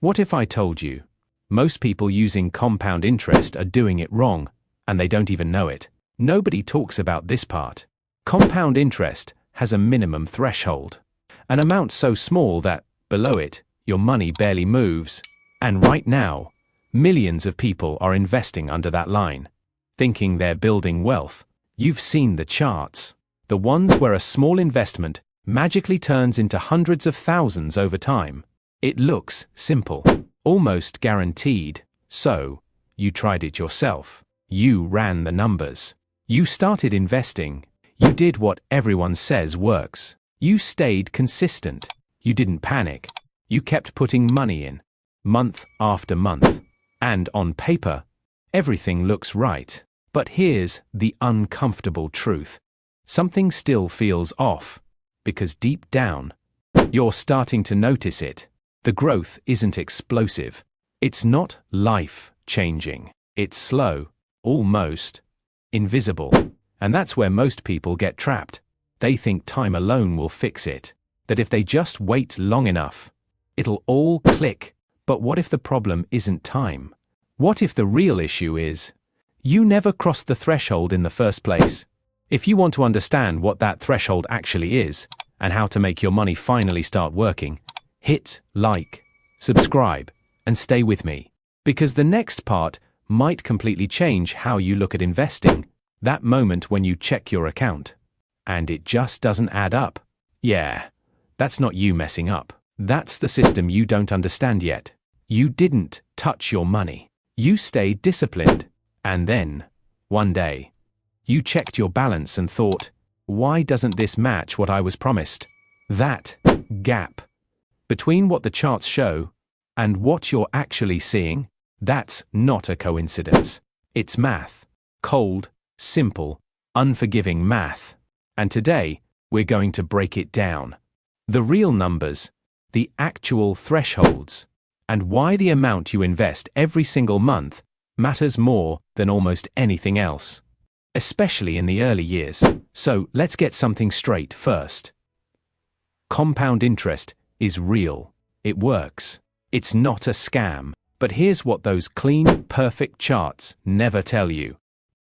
What if I told you most people using compound interest are doing it wrong, and they don't even know it? Nobody talks about this part. Compound interest has a minimum threshold, an amount so small that, below it, your money barely moves. And right now, millions of people are investing under that line, thinking they're building wealth. You've seen the charts, the ones where a small investment magically turns into hundreds of thousands over time. It looks simple, almost guaranteed. So, you tried it yourself. You ran the numbers. You started investing. You did what everyone says works. You stayed consistent. You didn't panic. You kept putting money in, month after month. And on paper, everything looks right. But here's the uncomfortable truth. Something still feels off, because deep down, you're starting to notice it. The growth isn't explosive. It's not life-changing. It's slow, almost invisible. And that's where most people get trapped. They think time alone will fix it, that if they just wait long enough, it'll all click. But what if the problem isn't time? What if the real issue is you never crossed the threshold in the first place? If you want to understand what that threshold actually is, and how to make your money finally start working, hit like, subscribe, and stay with me. Because the next part might completely change how you look at investing. That moment when you check your account, and it just doesn't add up. Yeah, that's not you messing up. That's the system you don't understand yet. You didn't touch your money. You stayed disciplined. And then, one day, you checked your balance and thought, why doesn't this match what I was promised? That gap between what the charts show and what you're actually seeing, that's not a coincidence. It's math. Cold, simple, unforgiving math. And today, we're going to break it down. The real numbers, the actual thresholds, and why the amount you invest every single month matters more than almost anything else, especially in the early years. So let's get something straight first. Compound interest is real. It works. It's not a scam. But here's what those clean, perfect charts never tell you.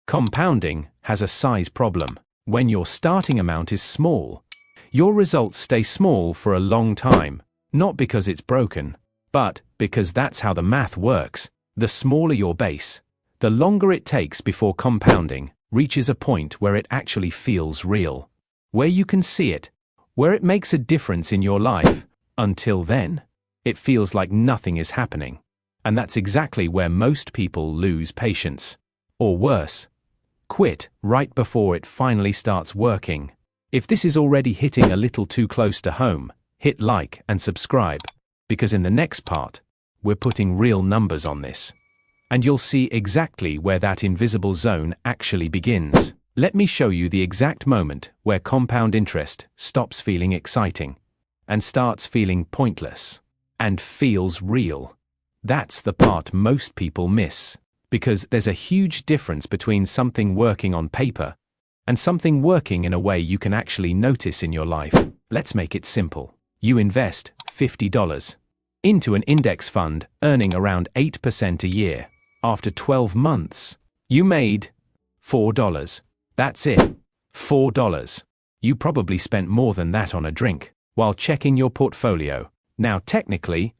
Compounding has a size problem. When your starting amount is small, your results stay small for a long time, not because it's broken, but because that's how the math works. The smaller your base, the longer it takes before compounding reaches a point where it actually feels real, where you can see it, where it makes a difference in your life. Until then, it feels like nothing is happening. And that's exactly where most people lose patience. Or worse, quit right before it finally starts working. If this is already hitting a little too close to home, hit like and subscribe, because in the next part, we're putting real numbers on this. And you'll see exactly where that invisible zone actually begins. Let me show you the exact moment where compound interest stops feeling exciting and starts feeling pointless and feels real. That's the part most people miss, because there's a huge difference between something working on paper and something working in a way you can actually notice in your life. Let's make it simple. You invest $50 into an index fund earning around 8% a year. After 12 months, you made $4. That's it. $4. You probably spent more than that on a drink while checking your portfolio. Now technically,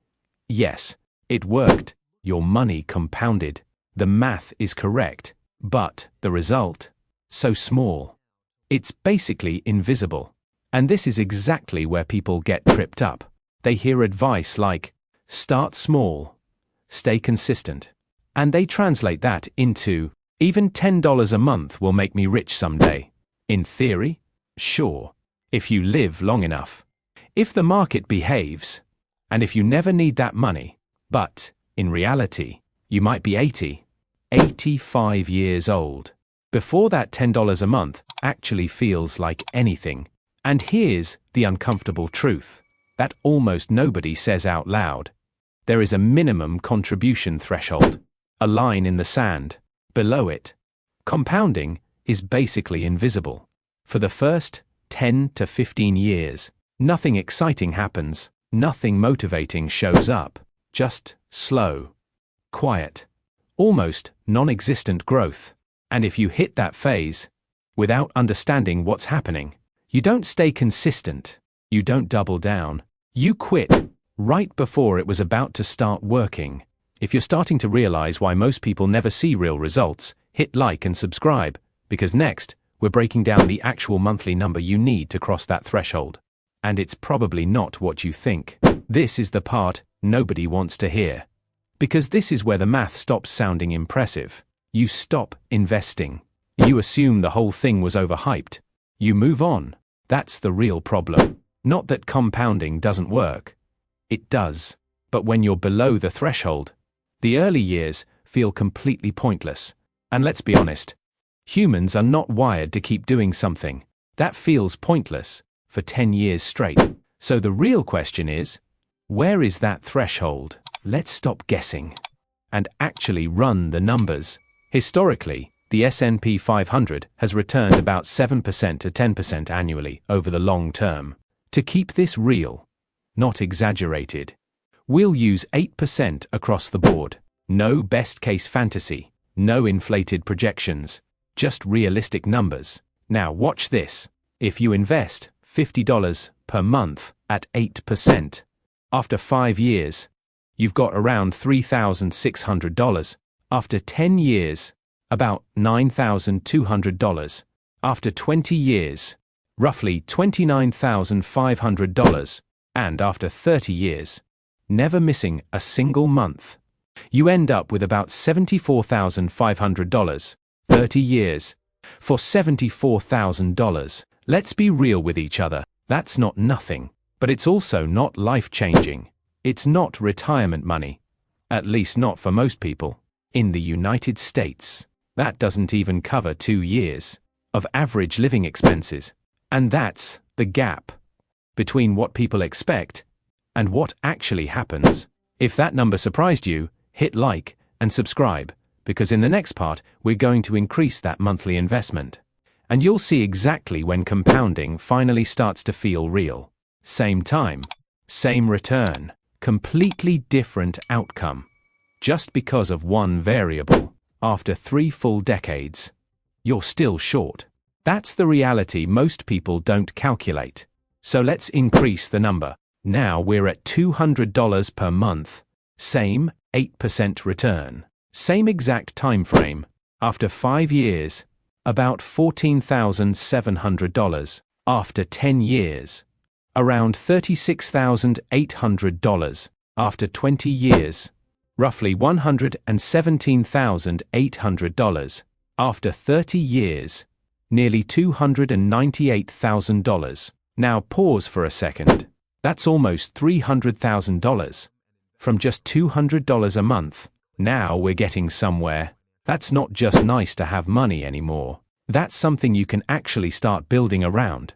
yes, it worked. Your money compounded. The math is correct. But the result? So small. It's basically invisible. And this is exactly where people get tripped up. They hear advice like, start small, stay consistent. And they translate that into, even $10 a month will make me rich someday. In theory, sure, if you live long enough. If the market behaves, and if you never need that money. But, in reality, you might be 80, 85 years old before that $10 a month actually feels like anything. And here's the uncomfortable truth that almost nobody says out loud. There is a minimum contribution threshold, a line in the sand. Below it, compounding is basically invisible. For the first 10 to 15 years, nothing exciting happens, nothing motivating shows up. just slow, quiet, almost non-existent growth. And if you hit that phase, without understanding what's happening, you don't stay consistent, you don't double down, you quit right before it was about to start working. If you're starting to realize why most people never see real results, hit like and subscribe, because next, we're breaking down the actual monthly number you need to cross that threshold. And it's probably not what you think. This is the part nobody wants to hear. Because this is where the math stops sounding impressive. You stop investing. You assume the whole thing was overhyped. You move on. That's the real problem. Not that compounding doesn't work. It does. But when you're below the threshold, the early years feel completely pointless. And let's be honest, humans are not wired to keep doing something that feels pointless for 10 years straight. So the real question is, where is that threshold? Let's stop guessing and actually run the numbers. Historically, the S&P 500 has returned about 7% to 10% annually over the long term. To keep this real, not exaggerated, we'll use 8% across the board. No best-case fantasy, no inflated projections, just realistic numbers. Now watch this. If you invest $50 per month at 8%, after 5 years, you've got around $3,600. After 10 years, about $9,200. After 20 years, roughly $29,500. And after 30 years, never missing a single month, you end up with about $74,500. 30 years. For $74,000. Let's be real with each other. That's not nothing. But it's also not life-changing. It's not retirement money. At least not for most people. In the United States, that doesn't even cover 2 years of average living expenses. And that's the gap between what people expect and what actually happens. If that number surprised you, hit like and subscribe, because in the next part, we're going to increase that monthly investment. And you'll see exactly when compounding finally starts to feel real. Same time, same return, completely different outcome. Just because of one variable, after 3 full decades, you're still short. That's the reality most people don't calculate. So let's increase the number. Now we're at $200 per month. Same 8% return. Same exact time frame. After 5 years, about $14,700. After 10 years, around $36,800. After 20 years, roughly $117,800. After 30 years, nearly $298,000. Now pause for a second. That's almost $300,000. From just $200 a month, now we're getting somewhere. That's not just nice to have money anymore. That's something you can actually start building around,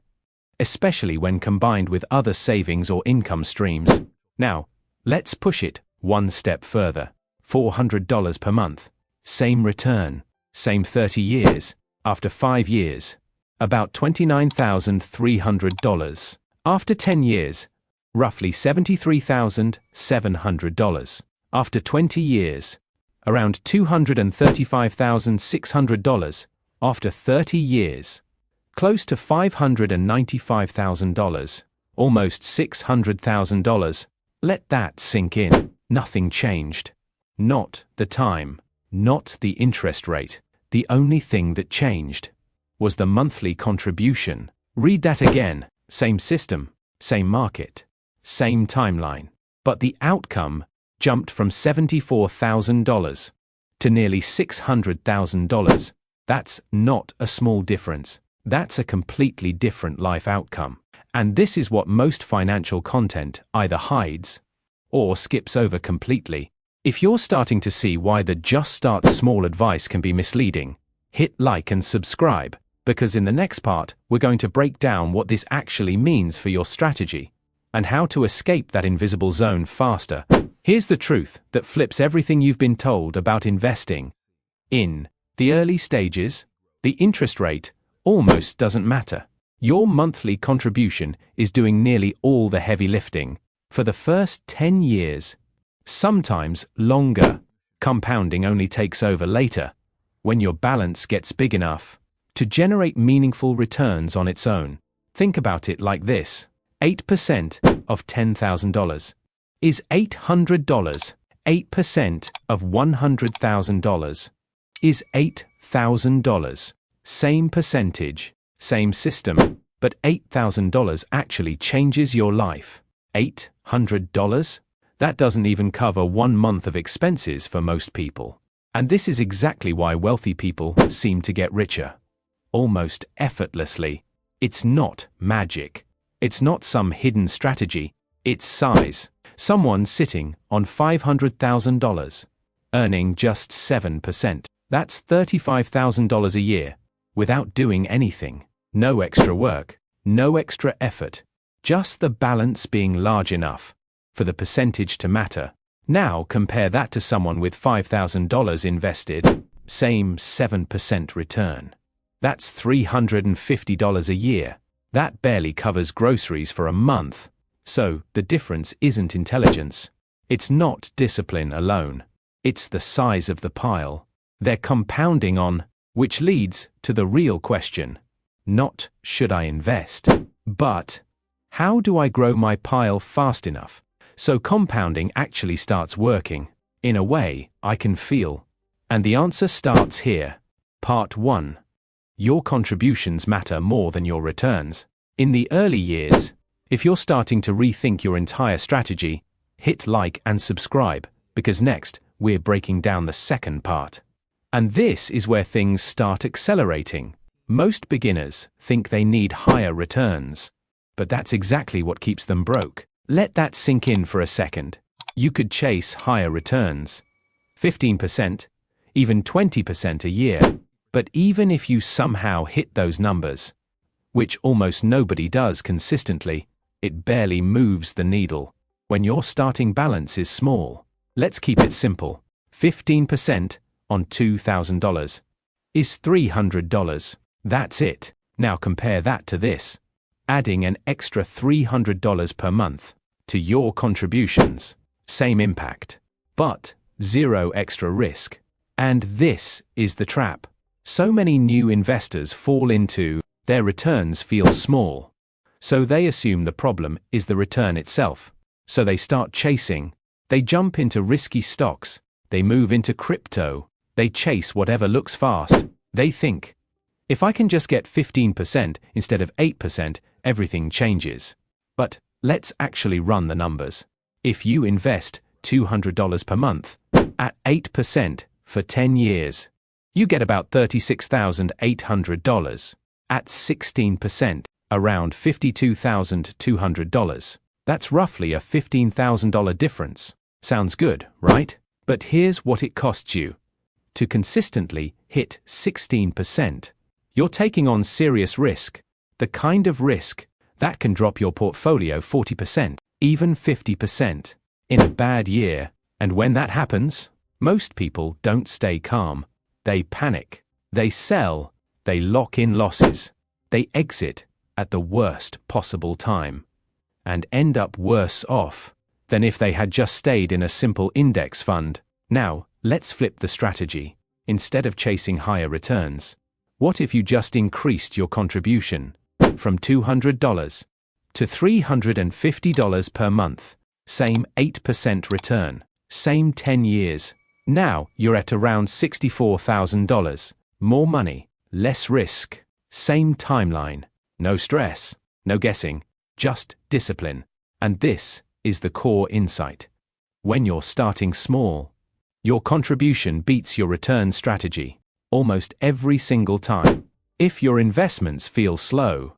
especially when combined with other savings or income streams. Now, let's push it one step further. $400 per month. Same return. Same 30 years. After 5 years, about $29,300. After 10 years, roughly $73,700. After 20 years, around $235,600. After 30 years, close to $595,000, almost $600,000. Let that sink in. Nothing changed. Not the time, not the interest rate. The only thing that changed was the monthly contribution. Read that again. Same system, same market, same timeline. But the outcome jumped from $74,000 to nearly $600,000. That's not a small difference. That's a completely different life outcome. And this is what most financial content either hides or skips over completely. If you're starting to see why the just start small advice can be misleading, hit like and subscribe, because in the next part, we're going to break down what this actually means for your strategy and how to escape that invisible zone faster. Here's the truth that flips everything you've been told about investing. In the early stages, the interest rate almost doesn't matter. Your monthly contribution is doing nearly all the heavy lifting. For the first 10 years, sometimes longer. Compounding only takes over later, when your balance gets big enough to generate meaningful returns on its own. Think about it like this: 8% of $10,000 is $800. 8% of $100,000 is $8,000. Same percentage, same system, but $8,000 actually changes your life. $800? That doesn't even cover 1 month of expenses for most people. And this is exactly why wealthy people seem to get richer almost effortlessly. It's not magic. It's not some hidden strategy. It's size. Someone sitting on $500,000, earning just 7%. That's $35,000 a year, without doing anything. No extra work, no extra effort. Just the balance being large enough for the percentage to matter. Now compare that to someone with $5,000 invested, same 7% return. That's $350 a year. That barely covers groceries for a month. So, the difference isn't intelligence. It's not discipline alone. It's the size of the pile they're compounding on, which leads to the real question. Not, should I invest? But, how do I grow my pile fast enough so compounding actually starts working in a way I can feel? And the answer starts here. Part 1. Your contributions matter more than your returns. In the early years, if you're starting to rethink your entire strategy, hit like and subscribe, because next, we're breaking down the second part. And this is where things start accelerating. Most beginners think they need higher returns, but that's exactly what keeps them broke. Let that sink in for a second. You could chase higher returns, 15%, even 20% a year, but even if you somehow hit those numbers, which almost nobody does consistently, it barely moves the needle when your starting balance is small. Let's keep it simple. 15% on $2,000 is $300. That's it. Now compare that to this. Adding an extra $300 per month to your contributions. Same impact, but zero extra risk. And this is the trap so many new investors fall into. Their returns feel small, so they assume the problem is the return itself. So they start chasing. They jump into risky stocks. They move into crypto. They chase whatever looks fast. They think, if I can just get 15% instead of 8%, everything changes. But let's actually run the numbers. If you invest $200 per month at 8% for 10 years, you get about $36,800. At 16%, around $52,200. That's roughly a $15,000 difference. Sounds good, right? But here's what it costs you to consistently hit 16%. You're taking on serious risk, the kind of risk that can drop your portfolio 40%, even 50% in a bad year. And when that happens, most people don't stay calm. They panic. They sell. They lock in losses. They exit at the worst possible time and end up worse off than if they had just stayed in a simple index fund. Now, let's flip the strategy. Instead of chasing higher returns, what if you just increased your contribution from $200 to $350 per month? Same 8% return, same 10 years. Now you're at around $64,000. More money, less risk, same timeline. No stress, no guessing, just discipline. And this is the core insight. When you're starting small, your contribution beats your return strategy almost every single time. If your investments feel slow,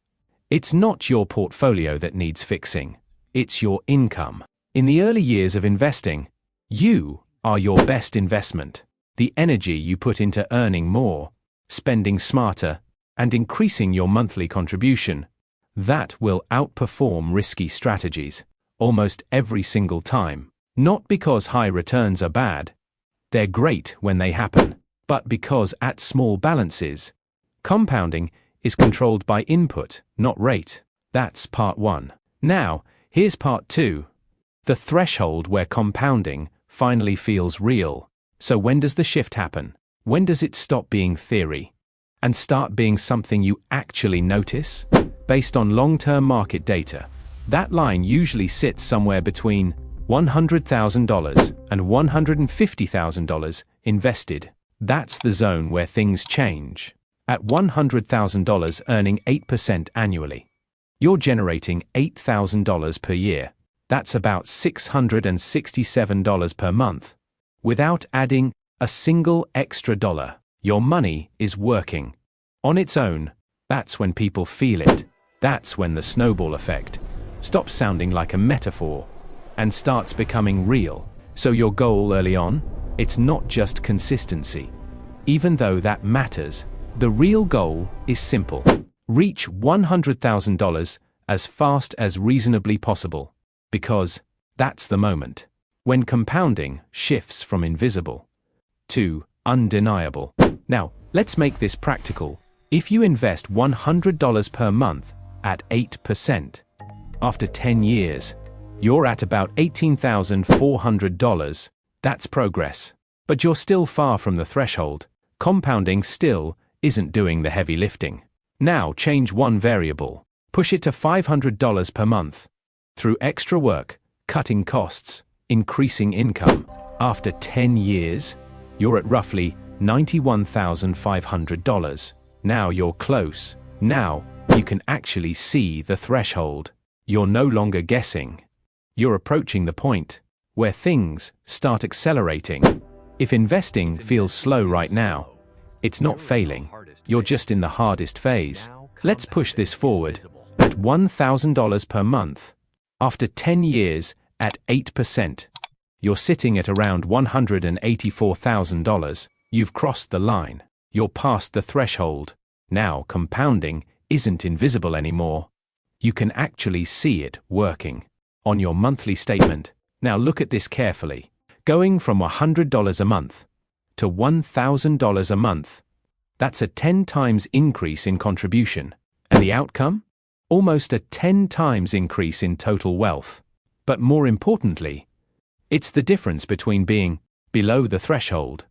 it's not your portfolio that needs fixing, it's your income. In the early years of investing, you are your best investment. The energy you put into earning more, spending smarter, and increasing your monthly contribution, that will outperform risky strategies almost every single time. Not because high returns are bad, they're great when they happen, but because at small balances, compounding is controlled by input, not rate. That's part 1. Now, here's part 2. The threshold where compounding finally feels real. So when does the shift happen? When does it stop being theory and start being something you actually notice? Based on long-term market data, that line usually sits somewhere between $100,000 and $150,000 invested. That's the zone where things change. At $100,000 earning 8% annually, you're generating $8,000 per year. That's about $667 per month. Without adding a single extra dollar, your money is working. On its own, that's when people feel it. That's when the snowball effect stops sounding like a metaphor and starts becoming real. So your goal early on, it's not just consistency. Even though that matters, the real goal is simple. Reach $100,000 as fast as reasonably possible. Because that's the moment when compounding shifts from invisible to undeniable. Now, let's make this practical. If you invest $100 per month at 8%, after 10 years, you're at about $18,400. That's progress. But you're still far from the threshold. Compounding still isn't doing the heavy lifting. Now change one variable. Push it to $500 per month. Through extra work, cutting costs, increasing income. After 10 years, you're at roughly $91,500. Now you're close. Now you can actually see the threshold. You're no longer guessing. You're approaching the point where things start accelerating. If investing feels slow right now, it's not failing. You're just in the hardest phase. Let's push this forward. At $1,000 per month, after 10 years at 8%, you're sitting at around $184,000. You've crossed the line. You're past the threshold. Now compounding isn't invisible anymore. You can actually see it working on your monthly statement. Now look at this carefully. Going from $100 a month to $1,000 a month, that's a 10 times increase in contribution. And the outcome? Almost a 10 times increase in total wealth. But more importantly, it's the difference between being below the threshold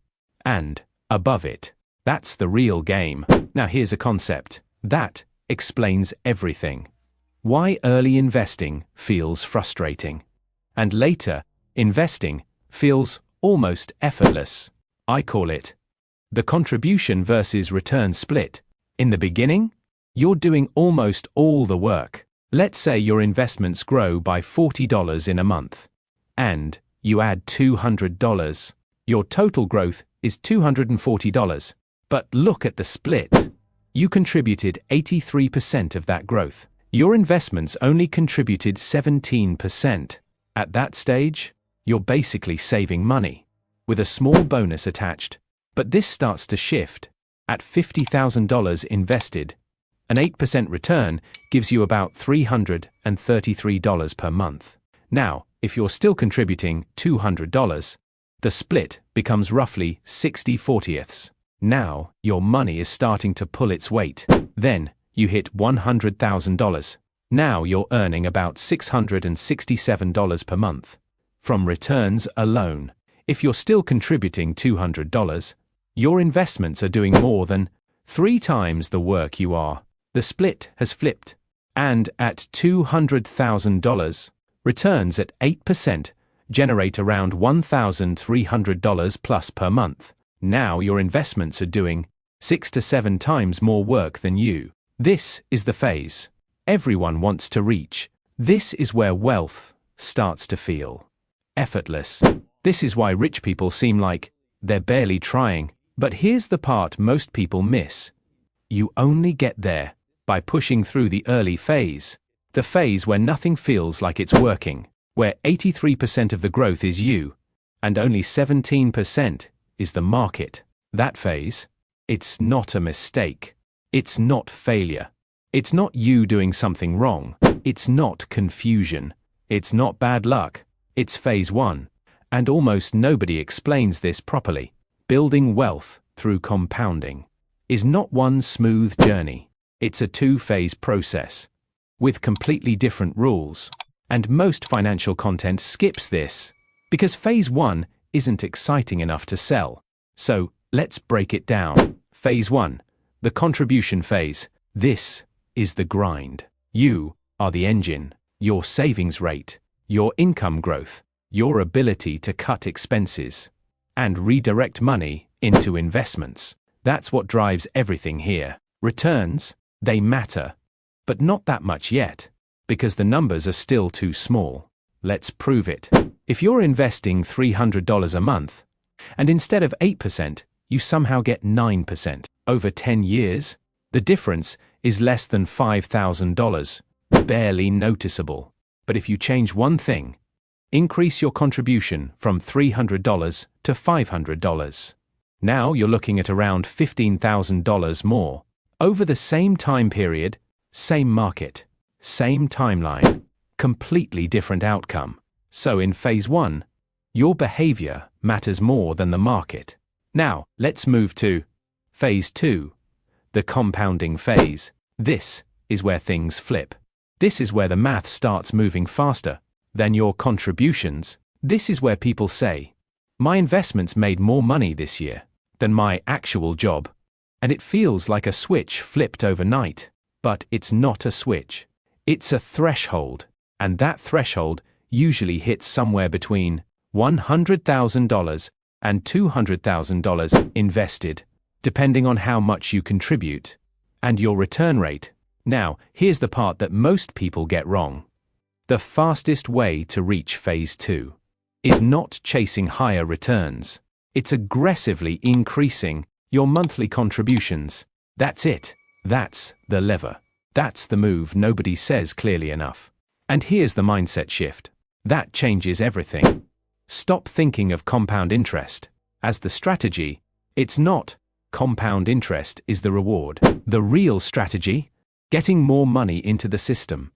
and above it. That's the real game. Now here's a concept that explains everything. Why early investing feels frustrating, and later investing feels almost effortless. I call it the contribution versus return split. In the beginning, you're doing almost all the work. Let's say your investments grow by $40 in a month, and you add $200. Your total growth is $240. But look at the split. You contributed 83% of that growth. Your investments only contributed 17%. At that stage, you're basically saving money, with a small bonus attached. But this starts to shift. At $50,000 invested, an 8% return gives you about $333 per month. Now, if you're still contributing $200, the split becomes roughly 60/40ths. Now, your money is starting to pull its weight. Then, you hit $100,000. Now you're earning about $667 per month from returns alone. If you're still contributing $200, your investments are doing more than 3 times the work you are. The split has flipped. And at $200,000, returns at 8% generate around $1,300 plus per month. Now your investments are doing 6 to 7 times more work than you. This is the phase everyone wants to reach. This is where wealth starts to feel effortless. This is why rich people seem like they're barely trying. But here's the part most people miss. You only get there by pushing through the early phase. The phase where nothing feels like it's working, where 83% of the growth is you, and only 17% is the market. That phase, it's not a mistake. It's not failure. It's not you doing something wrong. It's not confusion. It's not bad luck. It's phase 1. And almost nobody explains this properly. Building wealth through compounding is not one smooth journey. It's a 2-phase process with completely different rules. And most financial content skips this. Because phase 1 isn't exciting enough to sell. So, let's break it down. Phase 1, the contribution phase. This is the grind. You are the engine, your savings rate, your income growth, your ability to cut expenses, and redirect money into investments. That's what drives everything here. Returns, they matter, but not that much yet, because the numbers are still too small. Let's prove it. If you're investing $300 a month, and instead of 8%, you somehow get 9% over 10 years, the difference is less than $5,000, barely noticeable. But if you change one thing, increase your contribution from $300 to $500. Now you're looking at around $15,000 more. Over the same time period, same market, same timeline, completely different outcome. So in phase 1, your behavior matters more than the market. Now, let's move to phase 2, the compounding phase. This is where things flip. This is where the math starts moving faster than your contributions. This is where people say, my investments made more money this year than my actual job. And it feels like a switch flipped overnight. But it's not a switch. It's a threshold. And that threshold usually hits somewhere between $100,000 and $200,000 invested, depending on how much you contribute and your return rate. Now, here's the part that most people get wrong. The fastest way to reach phase 2 is not chasing higher returns. It's aggressively increasing your monthly contributions. That's it. That's the lever. That's the move nobody says clearly enough. And here's the mindset shift. That changes everything. Stop thinking of compound interest as the strategy. It's not. Compound interest is the reward. The real strategy? Getting more money into the system.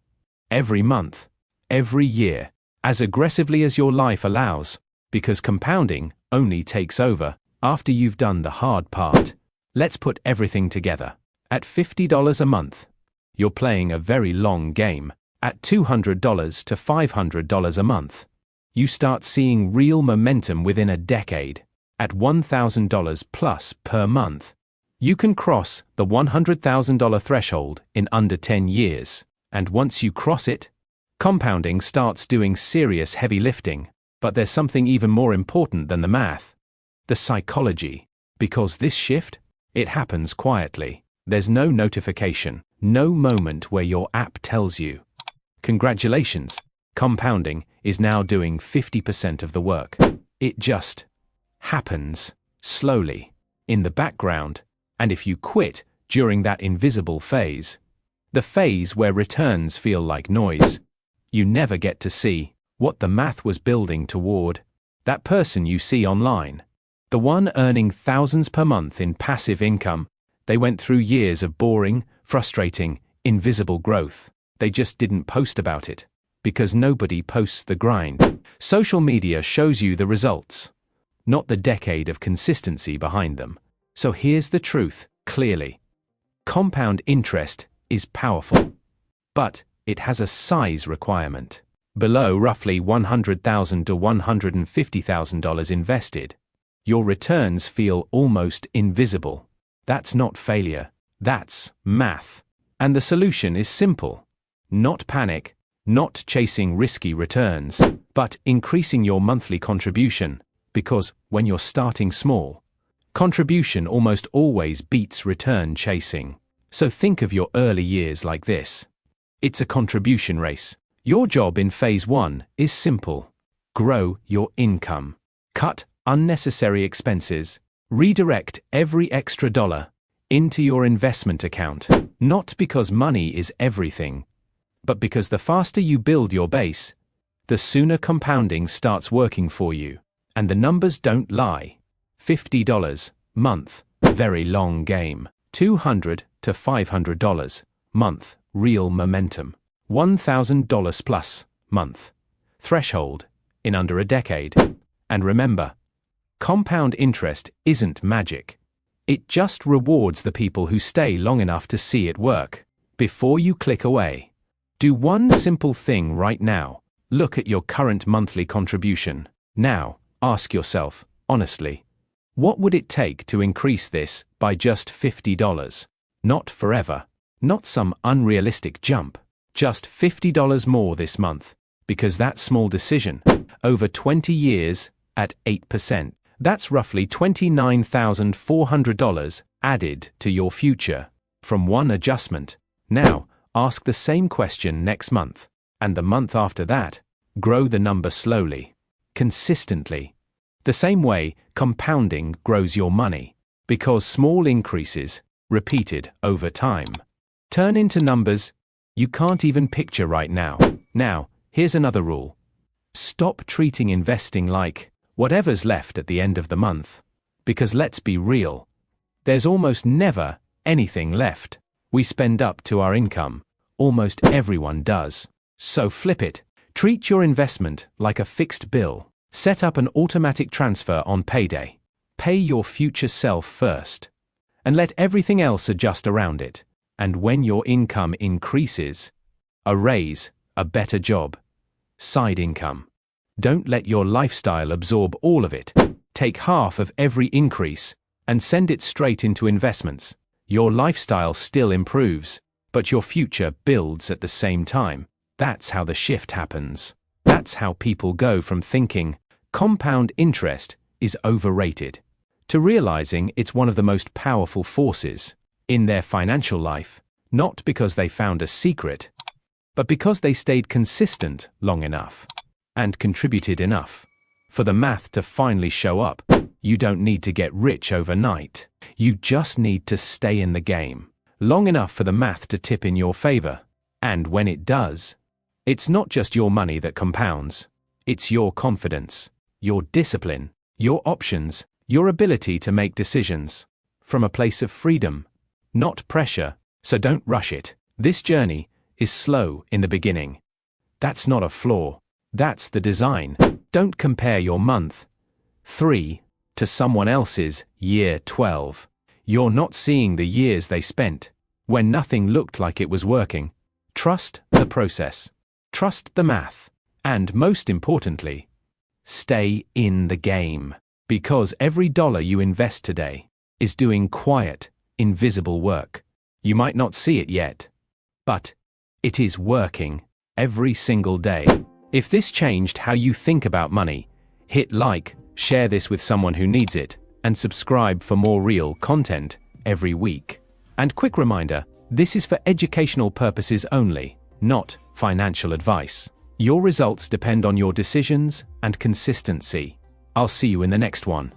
Every month. Every year. As aggressively as your life allows. Because compounding only takes over after you've done the hard part. Let's put everything together. At $50 a month, you're playing a very long game. At $200 to $500 a month, you start seeing real momentum within a decade. At $1,000 plus per month, you can cross the $100,000 threshold in under 10 years. And once you cross it, compounding starts doing serious heavy lifting. But there's something even more important than the math. The psychology. Because this shift, it happens quietly. There's no notification, no moment where your app tells you, congratulations, compounding is now doing 50% of the work. It just happens, slowly, in the background, and if you quit during that invisible phase, the phase where returns feel like noise, you never get to see what the math was building toward. That person you see online, the one earning thousands per month in passive income, they went through years of boring, frustrating, invisible growth. They just didn't post about it, because nobody posts the grind. Social media shows you the results, not the decade of consistency behind them. So here's the truth, clearly. Compound interest is powerful, but it has a size requirement. Below roughly $100,000 to $150,000 invested, your returns feel almost invisible. That's not failure, that's math. And the solution is simple. Not panic, not chasing risky returns, but increasing your monthly contribution, because when you're starting small, contribution almost always beats return chasing. So think of your early years like this. It's a contribution race. Your job in phase 1 is simple. Grow your income. Cut unnecessary expenses. Redirect every extra dollar into your investment account. Not because money is everything, but because the faster you build your base, the sooner compounding starts working for you. And the numbers don't lie. $50 month, very long game. $200 to $500 month, real momentum. $1,000 plus month, threshold in under a decade. And remember, compound interest isn't magic. It just rewards the people who stay long enough to see it work. Before you click away, do one simple thing right now. Look at your current monthly contribution. Now, ask yourself, honestly, what would it take to increase this by just $50? Not forever. Not some unrealistic jump. Just $50 more this month. Because that small decision, over 20 years, at 8%, that's roughly $29,400 added to your future from one adjustment. Now, ask the same question next month, and the month after that. Grow the number slowly, consistently. The same way compounding grows your money, because small increases, repeated over time, turn into numbers you can't even picture right now. Now, here's another rule. Stop treating investing like whatever's left at the end of the month. Because let's be real, there's almost never anything left. We spend up to our income. Almost everyone does. So flip it. Treat your investment like a fixed bill. Set up an automatic transfer on payday. Pay your future self first. And let everything else adjust around it. And when your income increases, a raise, a better job, side income. Don't let your lifestyle absorb all of it. Take half of every increase and send it straight into investments. Your lifestyle still improves, but your future builds at the same time. That's how the shift happens. That's how people go from thinking compound interest is overrated to realizing it's one of the most powerful forces in their financial life, not because they found a secret, but because they stayed consistent long enough and contributed enough for the math to finally show up. You don't need to get rich overnight. You just need to stay in the game long enough for the math to tip in your favor. And when it does, it's not just your money that compounds. It's your confidence, your discipline, your options, your ability to make decisions from a place of freedom, not pressure. So don't rush it. This journey is slow in the beginning. That's not a flaw. That's the design. Don't compare your month 3 to someone else's year 12. You're not seeing the years they spent when nothing looked like it was working. Trust the process. Trust the math. And most importantly, stay in the game. Because every dollar you invest today is doing quiet, invisible work. You might not see it yet, but it is working every single day. If this changed how you think about money, hit like, share this with someone who needs it, and subscribe for more real content every week. And quick reminder, this is for educational purposes only, not financial advice. Your results depend on your decisions and consistency. I'll see you in the next one.